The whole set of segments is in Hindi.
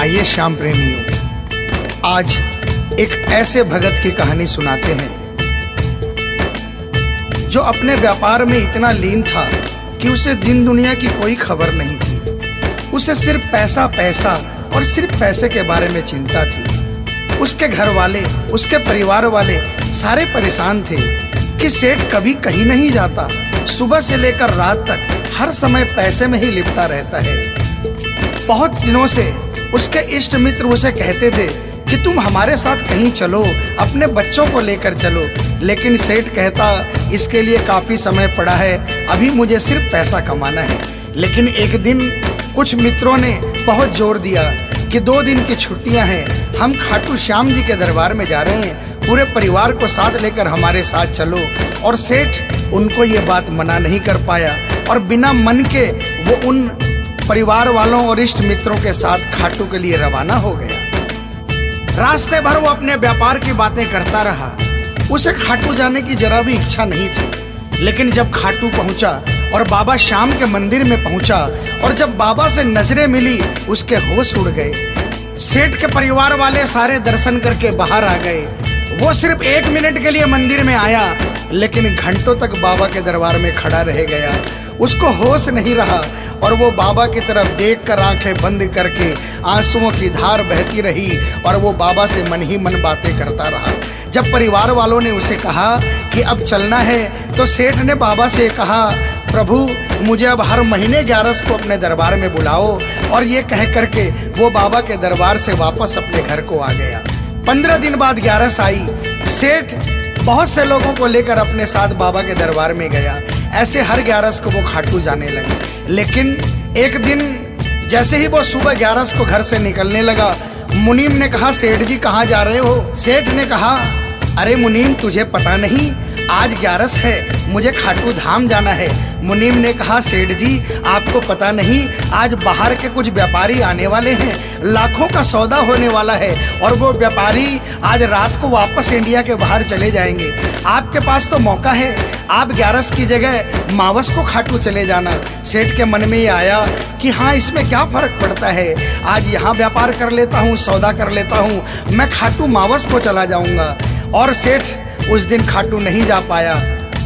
आइए श्याम प्रेमियों, आज एक ऐसे भगत की कहानी सुनाते हैं जो अपने व्यापार में इतना लीन था कि उसे दिन दुनिया की कोई खबर नहीं थी। उसे सिर्फ पैसा पैसा और सिर्फ पैसे के बारे में चिंता थी। उसके घर वाले, उसके परिवार वाले सारे परेशान थे कि सेठ कभी कहीं नहीं जाता, सुबह से लेकर रात तक हर समय पैसे में ही लिपटा रहता है। बहुत दिनों से उसके इष्ट मित्र उसे कहते थे कि तुम हमारे साथ कहीं चलो, अपने बच्चों को लेकर चलो, लेकिन सेठ कहता इसके लिए काफी समय पड़ा है, अभी मुझे सिर्फ पैसा कमाना है। लेकिन एक दिन कुछ मित्रों ने बहुत जोर दिया कि 2 दिन की छुट्टियां हैं, हम खाटू श्याम जी के दरबार में जा रहे हैं, पूरे परिवार को साथ लेकर हमारे साथ चलो। और सेठ उनको ये बात मना नहीं कर पाया और बिना मन के वो उन परिवार वालों और इष्ट मित्रों के साथ खाटू के लिए रवाना हो गया। रास्ते भर वो अपने व्यापार की बातें करता रहा। उसे खाटू जाने की जरा भी इच्छा नहीं थी। लेकिन जब खाटू पहुंचा और बाबा श्याम के मंदिर में पहुंचा और जब बाबा से नजरें मिली, उसके होश उड़ गए। सेठ के परिवार वाले सारे दर्शन करके बाहर आ गए। वो सिर्फ 1 मिनट के लिए मंदिर में आया, लेकिन घंटों तक बाबा के दरबार में खड़ा रह गया। उसको होश नहीं रहा और वो बाबा की तरफ देखकर आंखें बंद करके आंसुओं की धार बहती रही और वो बाबा से मन ही मन बातें करता रहा। जब परिवार वालों ने उसे कहा कि अब चलना है, तो सेठ ने बाबा से कहा, प्रभु मुझे अब हर महीने 11 को अपने दरबार में बुलाओ। और ये कह करके वो बाबा के दरबार से वापस अपने घर को आ गया। 15 दिन बाद 11 आई। सेठ बहुत से लोगों को लेकर अपने साथ बाबा के दरबार में गया। ऐसे हर 11 को वो खाटू जाने लगे। लेकिन एक दिन जैसे ही वो सुबह 11 को घर से निकलने लगा, मुनीम ने कहा, सेठ जी कहाँ जा रहे हो? सेठ ने कहा, अरे मुनीम तुझे पता नहीं, आज 11 है, मुझे खाटू धाम जाना है। मुनीम ने कहा, सेठ जी आपको पता नहीं, आज बाहर के कुछ व्यापारी आने वाले हैं, लाखों का सौदा होने वाला है और वो व्यापारी आज रात को वापस इंडिया के बाहर चले जाएंगे। आपके पास तो मौका है, आप 11 की जगह मावस को खाटू चले जाना। सेठ के मन में ये आया कि हाँ, इसमें क्या फर्क पड़ता है, आज यहाँ व्यापार कर लेता हूँ, सौदा कर लेता हूँ, मैं खाटू मावस को चला जाऊँगा। और सेठ उस दिन खाटू नहीं जा पाया।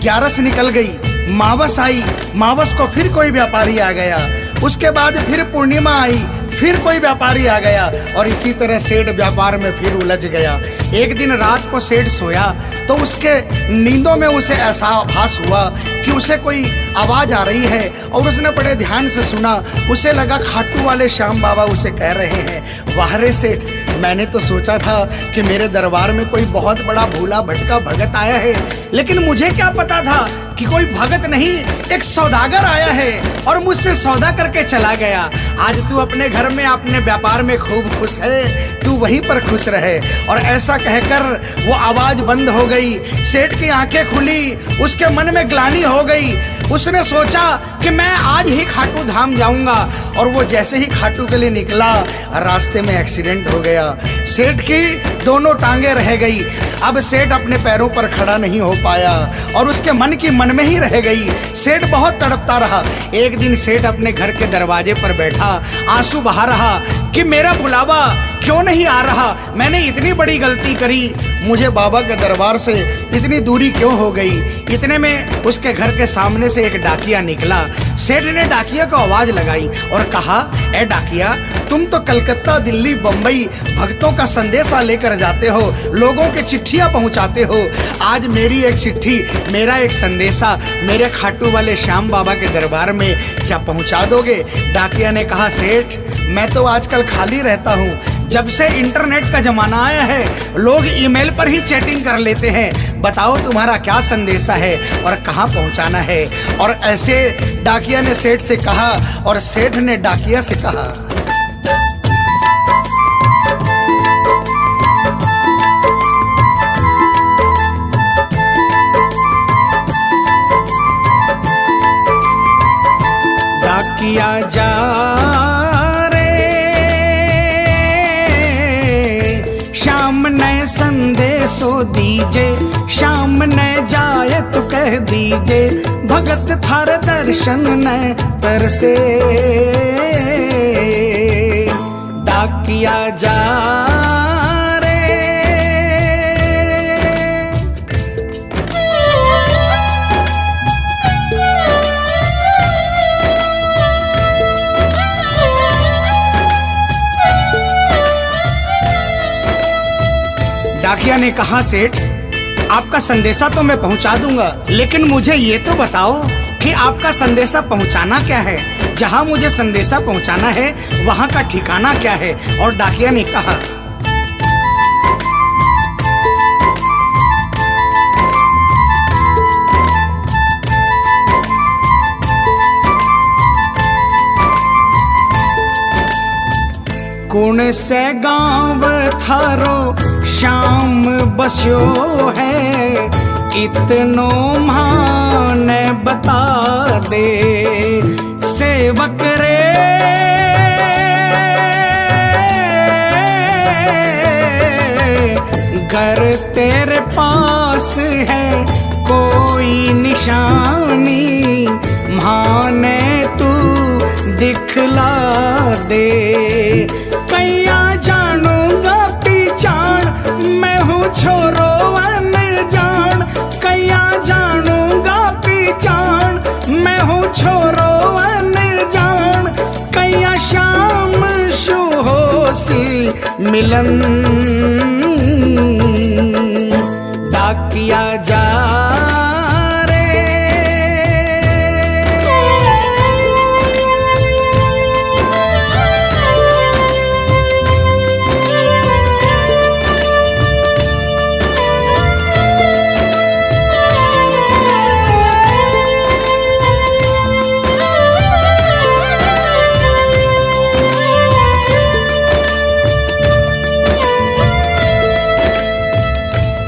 11 निकल गई, मावस आई, मावस को फिर कोई व्यापारी आ गया, उसके बाद फिर पूर्णिमा आई, फिर कोई व्यापारी आ गया और इसी तरह सेठ व्यापार में फिर उलझ गया। एक दिन रात को सेठ सोया तो उसके नींदों में उसे ऐसा आभास हुआ कि उसे कोई आवाज आ रही है और उसने बड़े ध्यान से सुना। उसे लगा खाटू वाले श्याम बाबा उसे कह रहे हैं, वाह रे सेठ, मैंने तो सोचा था कि मेरे दरबार में कोई बहुत बड़ा भूला भटका भगत आया है, लेकिन मुझे क्या पता था कि कोई भगत नहीं, एक सौदागर आया है और मुझसे सौदा करके चला गया। आज तू अपने घर में अपने व्यापार में खूब खुश है, तू वहीं पर खुश रहे। और ऐसा कहकर वो आवाज बंद हो गई। सेठ की आंखें खुली, उसके मन में ग्लानि हो गई। उसने सोचा कि मैं आज ही खाटू धाम जाऊंगा और वो जैसे ही खाटू के लिए निकला, रास्ते में एक्सीडेंट हो गया। सेठ की दोनों टांगे रह गई। अब सेठ अपने पैरों पर खड़ा नहीं हो पाया और उसके मन की मन में ही रह गई। सेठ बहुत तड़पता रहा। एक दिन सेठ अपने घर के दरवाजे पर बैठा, आंसू बहा रहा कि मेरा बुलावा क्यों नहीं आ रहा, मैंने इतनी बड़ी गलती करी, मुझे बाबा के दरबार से इतनी दूरी क्यों हो गई। इतने में उसके घर के सामने से एक डाकिया निकला। सेठ ने डाकिया को आवाज लगाई और कहा, ए डाकिया, तुम तो कलकत्ता, दिल्ली, बम्बई भक्तों का संदेशा लेकर जाते हो, लोगों के चिट्ठियां पहुंचाते हो। आज मेरी एक चिट्ठी, मेरा एक संदेशा मेरे खाटू वाले श्याम बाबा के दरबार में क्या पहुंचा दोगे? डाकिया ने कहा, सेठ मैं तो आजकल खाली रहता हूँ, जब से इंटरनेट का जमाना आया है लोग ईमेल पर ही चैटिंग कर लेते हैं, बताओ तुम्हारा क्या संदेशा है और कहाँ पहुँचाना है। और ऐसे डाकिया ने सेठ से कहा और सेठ ने डाकिया से कहा। डाकिया जा संदेशो दीजे, शाम न जाए तो कह दीजे, भगत थार दर्शन न तरसे। डाकिया डाकिया जा रे। डाकिया ने कहा, सेठ आपका संदेशा तो मैं पहुंचा दूंगा, लेकिन मुझे ये तो बताओ कि आपका संदेशा पहुंचाना क्या है, जहां मुझे संदेशा पहुंचाना है वहां का ठिकाना क्या है। और डाकिया ने कहा, कौन से गांव थारो शाम बस्यो है, इतनो माने बता दे सेवक रे। घर तेरे पास है कोई निशानी, माने तू दिखला दे। कैया जानूंगा पहचान, मैं हूँ छोरो अनजान। कैया जानूंगा पहचान, मैं हूँ छोरो अनजान। कैया शाम शु होसी मिलन, डाकिया जा रे।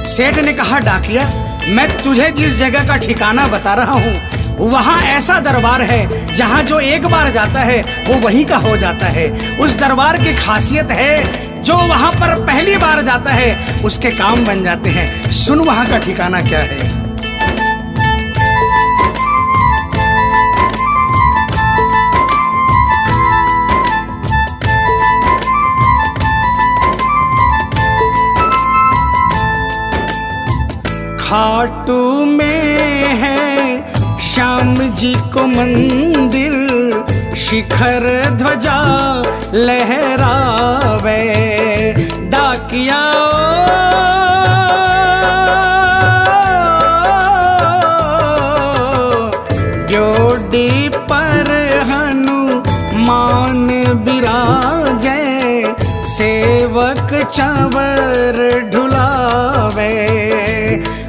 सेठ ने कहा, डाकिया मैं तुझे जिस जगह का ठिकाना बता रहा हूँ वहाँ ऐसा दरबार है जहाँ जो एक बार जाता है वो वहीं का हो जाता है। उस दरबार की खासियत है जो वहाँ पर पहली बार जाता है उसके काम बन जाते हैं। सुन वहाँ का ठिकाना क्या है। खाटू में है श्याम जी को मंदिर, शिखर ध्वजा लहरावे। डाकिया जोड़ी पर हनुमान बिराजे, सेवक चंवर ढुलावे।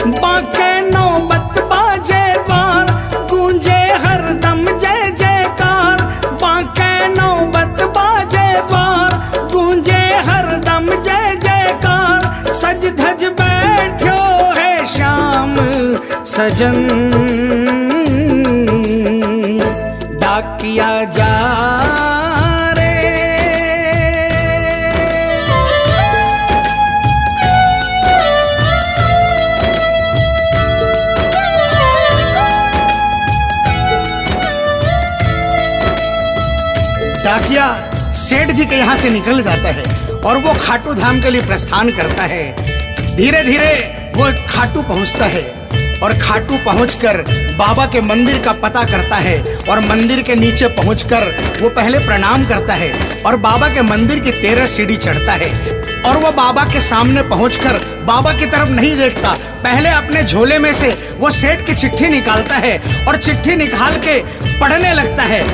बाके नौबत बाजे द्वार, गूंजे हरदम जय जयकार। बाके नौबत बाजे द्वार, गूंजे हरदम जय जयकार। सज धज बैठो है श्याम सजन, डाकिया जा रे। डाकिया सेठ जी के यहाँ से निकल जाता है और वो खाटू धाम के लिए प्रस्थान करता है। धीरे धीरे वो खाटू पहुँचता है और खाटू पहुंचकर बाबा के मंदिर का पता करता है और मंदिर के नीचे पहुंचकर वो पहले प्रणाम करता है और बाबा के मंदिर की 13 सीढ़ी चढ़ता है। और वो बाबा के सामने पहुंचकर बाबा की तरफ नहीं देखता, पहले अपने झोले में से वो सेठ की चिट्ठी निकालता है और चिट्ठी निकाल के पढ़ने लगता है।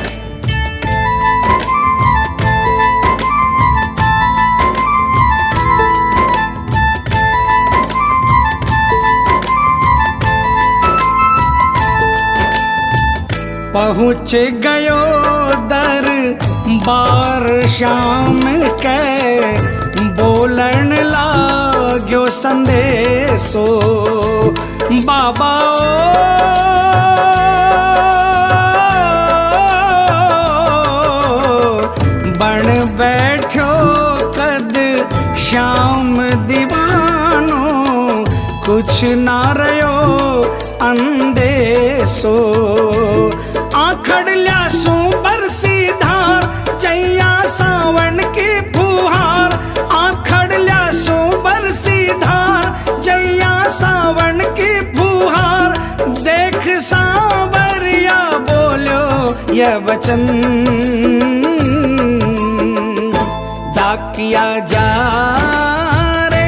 पहुँच गयो दरबार श्याम के, बोलन लाग्यो संदेशो। बाबा बन बैठो कद श्याम दीवानो, कुछ ना रयो अंदेशो। आखड़ ल्यासू बरसी धार, जैया सावन की फुहार। प्रिय वचन डाकिया जा रे।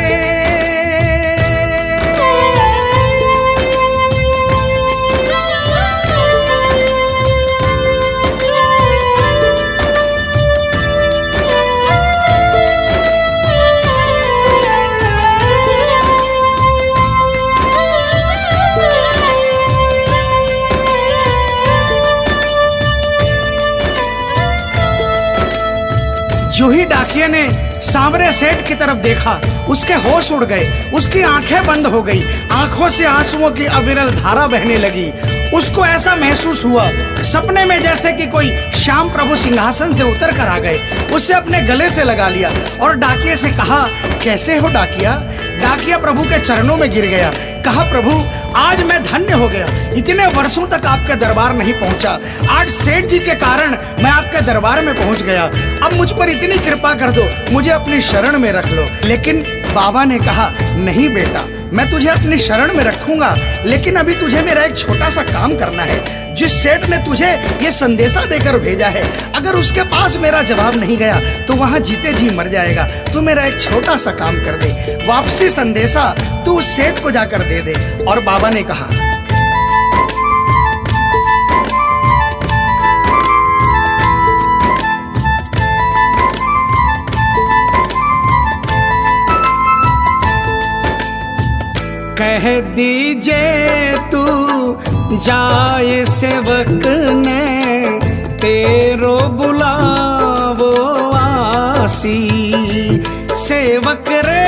जो ही डाकिया ने सांवरे सेठ की तरफ देखा, उसके होश उड़ गए, उसकी आंखें बंद हो गई, आंखों से आंसुओं की अविरल धारा बहने लगी। उसको ऐसा महसूस हुआ सपने में जैसे कि कोई श्याम प्रभु सिंहासन से उतर कर आ गए। उससे अपने गले से लगा लिया और डाकिया से कहा, कैसे हो डाकिया? डाकिया प्रभु के चरणों में गिर गया, कहा, प्रभु आज मैं धन्य हो गया, इतने वर्षों तक आपके दरबार नहीं पहुंचा, आज सेठ जी के कारण मैं आपके दरबार में पहुंच गया। अब मुझ पर इतनी कृपा कर दो, मुझे अपनी शरण में रख लो। लेकिन बाबा ने कहा, नहीं बेटा, मैं तुझे अपनी शरण में रखूंगा, लेकिन अभी तुझे मेरा एक छोटा सा काम करना है। जिस सेठ ने तुझे ये संदेशा देकर भेजा है, अगर उसके पास मेरा जवाब नहीं गया तो वहां जीते जी मर जाएगा। तू मेरा एक छोटा सा काम कर दे, वापसी संदेशा तू उस सेठ को जाकर दे दे। और बाबा ने कहा, कह दीजिए तू जाए सेवक ने तेरो बुलावो आसी। सेवक रे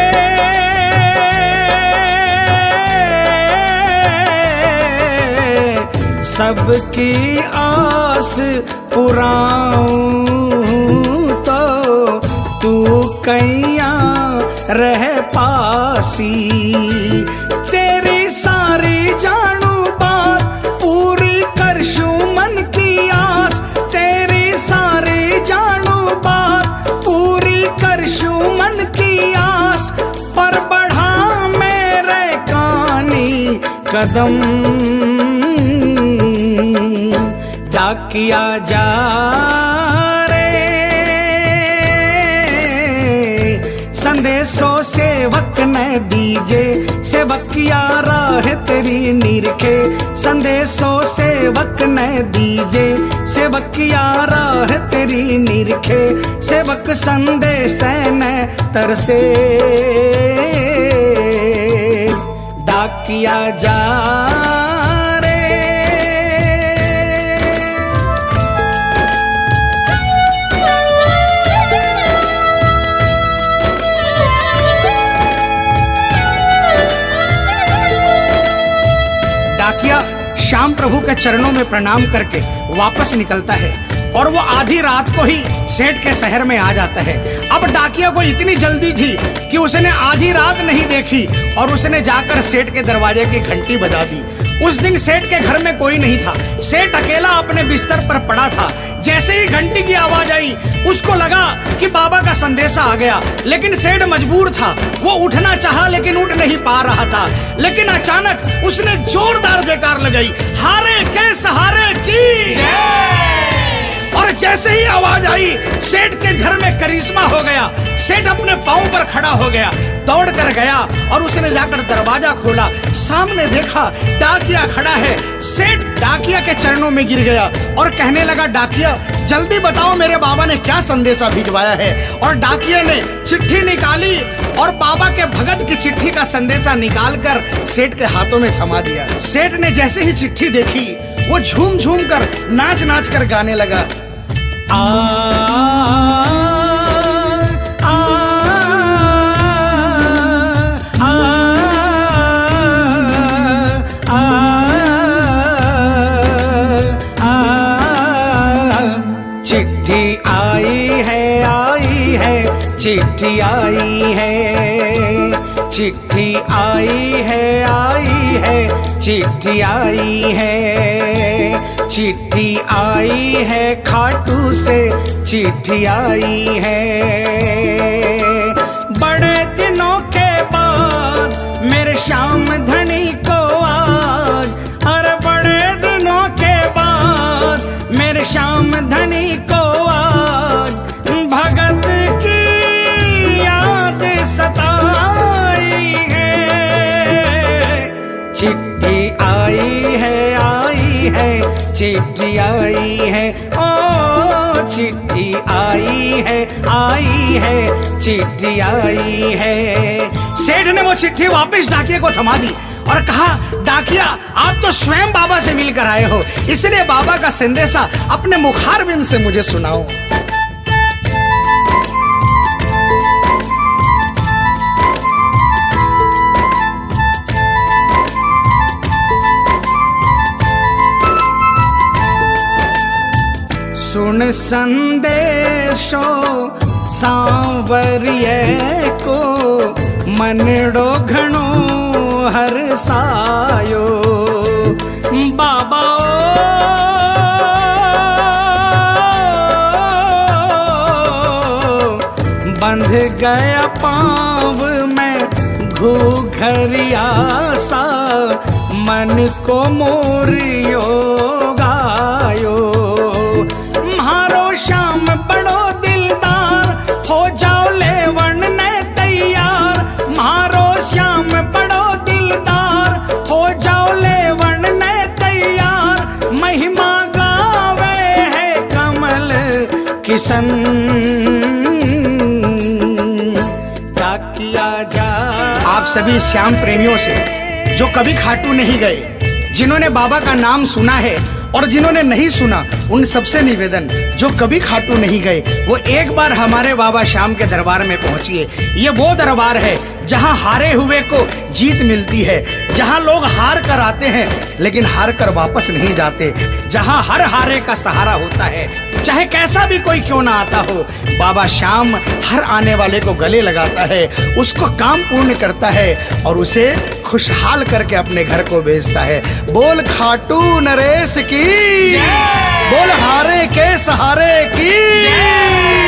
सबकी आस पुराऊं तो तू कैया रह पासी। तेरी सारी जानू बात पूरी करशू मन की आस, तेरी सारी जानू बात पूरी करशू मन की आस। पर बढ़ा मेरे कानी कदम डाकिया जा रे। संदेशो सेवक ने दीजे, सेवकिया राह तेरी निरखे। संदेशो सेवक ने दीजे, सेवकिया राह तेरी निरखे। सेवक संदेश ने तरसे डाकिया जा रे। डाकिया श्याम प्रभु के चरणों में प्रणाम करके वापस निकलता है और वो आधी रात को ही सेठ के शहर में आ जाता है। अब डाकिया को इतनी जल्दी थी कि उसने आधी रात नहीं देखी और उसने जाकर सेठ के दरवाजे की घंटी बजा दी। उस दिन सेठ के घर में कोई नहीं था, सेठ अकेला अपने बिस्तर पर पड़ा था। जैसे ही घंटी की आवाज आई उसको लगा कि बाबा का संदेशा आ गया, लेकिन सेठ मजबूर था। वो उठना चाहा लेकिन उठ नहीं पा रहा था। लेकिन अचानक उसने जोरदार जयकार लगाई, हारे के सहारे की। और जैसे ही आवाज आई सेठ के घर में करिश्मा हो गया। सेठ अपने पांव पर खड़ा हो गया, दौड़ कर गया और उसने जाकर दरवाजा खोला। सामने देखा डाकिया खड़ा है। सेठ डाकिया के चरणों में गिर गया और कहने लगा, डाकिया जल्दी बताओ मेरे बाबा ने क्या संदेशा भिजवाया है। और डाकिया ने चिट्ठी निकाली और बाबा के भगत की चिट्ठी का संदेशा निकालकर सेठ के हाथों में थमा दिया। सेठ ने जैसे ही चिट्ठी देखी वो झूम झूम कर नाच नाच कर गाने लगा, आ आ आ आ चिट्ठी आई है, चिट्ठी आई है, चिट्ठी आई है, चिट्ठी आई है, चिट्ठी आई है, खाटू से चिट्ठी आई है। बड़े दिनों के बाद मेरे श्याम धनी को आज, अरे बड़े दिनों के बाद मेरे श्याम चिट्ठी आई है, ओ चिट्ठी आई है, चिट्ठी आई है। सेठ ने वो चिट्ठी वापस डाकिये को थमा दी और कहा, डाकिया आप तो स्वयं बाबा से मिलकर आए हो, इसलिए बाबा का संदेशा अपने मुखारबिंद से मुझे सुनाओ। सुन संदेशो सांवरिये को, मनड़ो घणो हरसायो। बाबा बंध गया पाँव में घूघरिया सा, मन को मोरियो गायो। श्याम बड़ो दिलदार, हो जाओ लेवन ने तैयार। मारो श्याम बड़ो दिलदार, हो जाओ लेवन ने तैयार। महिमा गावे है कमल किशन, क्या किया जा। आप सभी श्याम प्रेमियों से जो कभी खाटू नहीं गए, जिन्होंने बाबा का नाम सुना है और जिन्होंने नहीं सुना, उन सबसे निवेदन, जो कभी खाटू नहीं गए वो एक बार हमारे बाबा श्याम के दरबार में पहुंचिए। ये वो दरबार है जहां हारे हुए को जीत मिलती है, जहां लोग हार कर आते हैं लेकिन हार कर वापस नहीं जाते, जहां हर हारे का सहारा होता है, चाहे कैसा भी कोई क्यों ना आता हो। बाबा श्याम हर आने वाले को गले लगाता है, उसको काम पूर्ण करता है और उसे खुशहाल करके अपने घर को भेजता है। बोल खाटू नरेश की, बोल हारे के सहारे की।